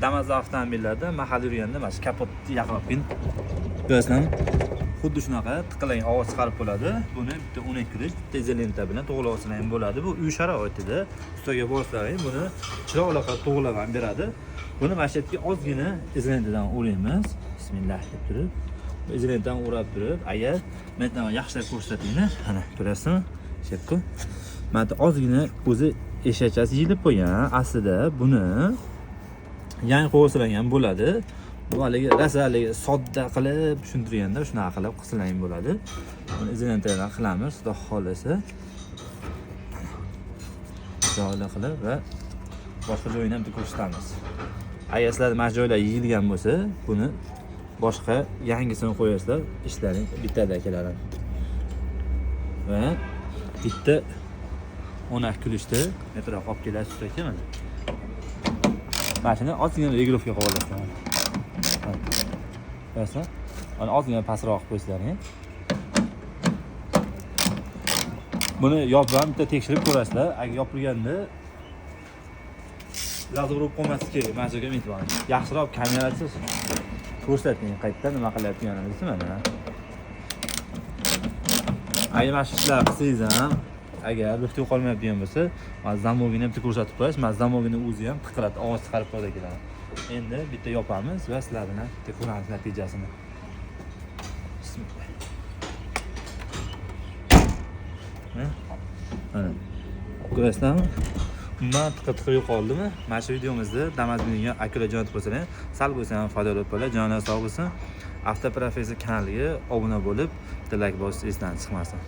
Damas avtomobillarda mahal yurganda mana shu kapotni yaqin ko'rasizmi? Xuddi shunaqa tiqilang ovoz chiqarib bo'ladi. Buni bitta 12 kirish, bitta izolenta bilan to'g'rilsa ham bo'ladi. Bu uy sharoitida ustoga borsalar buni chiroqli qilib to'g'rilab ham beradi. Buni mana shu yerga ozgina izolentadan uramiz. Bismillah deb turib, izolentadan urab turib, agar men yaxshilab ko'rsataymi? Mana ko'rasizmi? Shepku. Mana ozgina o'zi eshachasi yilib qo'ygan. Aslida buni yangi qo'ysalar ham bo'ladi. Bu haligi rasalik sodda qilib tushuntirganda shunaqa qilib qilsalar ham bo'ladi. Buni izolentadan qilamiz, xudo xolasa. Joylar qilib va boshqa joyini ham ko'rsatamiz. Agar sizlar mana joylar yeyilgan bo'lsa, buni boshqa yangisini qo'yasizlar, ishlaring bittada keladi. Va bitta 10 kulishda metroq olib kelasiz ekan. Mashina ozgina reglovka qilib olasizlar. Qarasa, mana ozgina pastroq qo'ysizlar. Buni yopib ham bitta tekshirib ko'rasizlar. Agar yopilganda lazim urib qolmaslik kerak. Mana shu yerga umid bor. Yaxshiroq kamerasiz ko'rsating qayerda nima qilyapti mana. Agar mana shu ishlar qilsangiz ham, agar vaqtingiz qolmaydigan bo'lsa, mana zamovini ham ko'rsatib qo'yasiz. Mana zamovini o'zi ham tiqiladi, ovoz chiqarib qo'yadi ekan. Endi bitta yopamiz va sizlar bilan bitta ko'ramiz natijasini. Bismillah. Mana. Ko'rasizlarmi? Bundan tiqib yo'qoldimi? Mana shu videomizda Damas mingan akula jo'natib qo'ysalar, sal bo'lsa ham foydali bo'ladi. Joningiz sog' bo'lsin. Avtoprofessor kanaliga obuna bo'lib, like bosib esdan chiqmasin.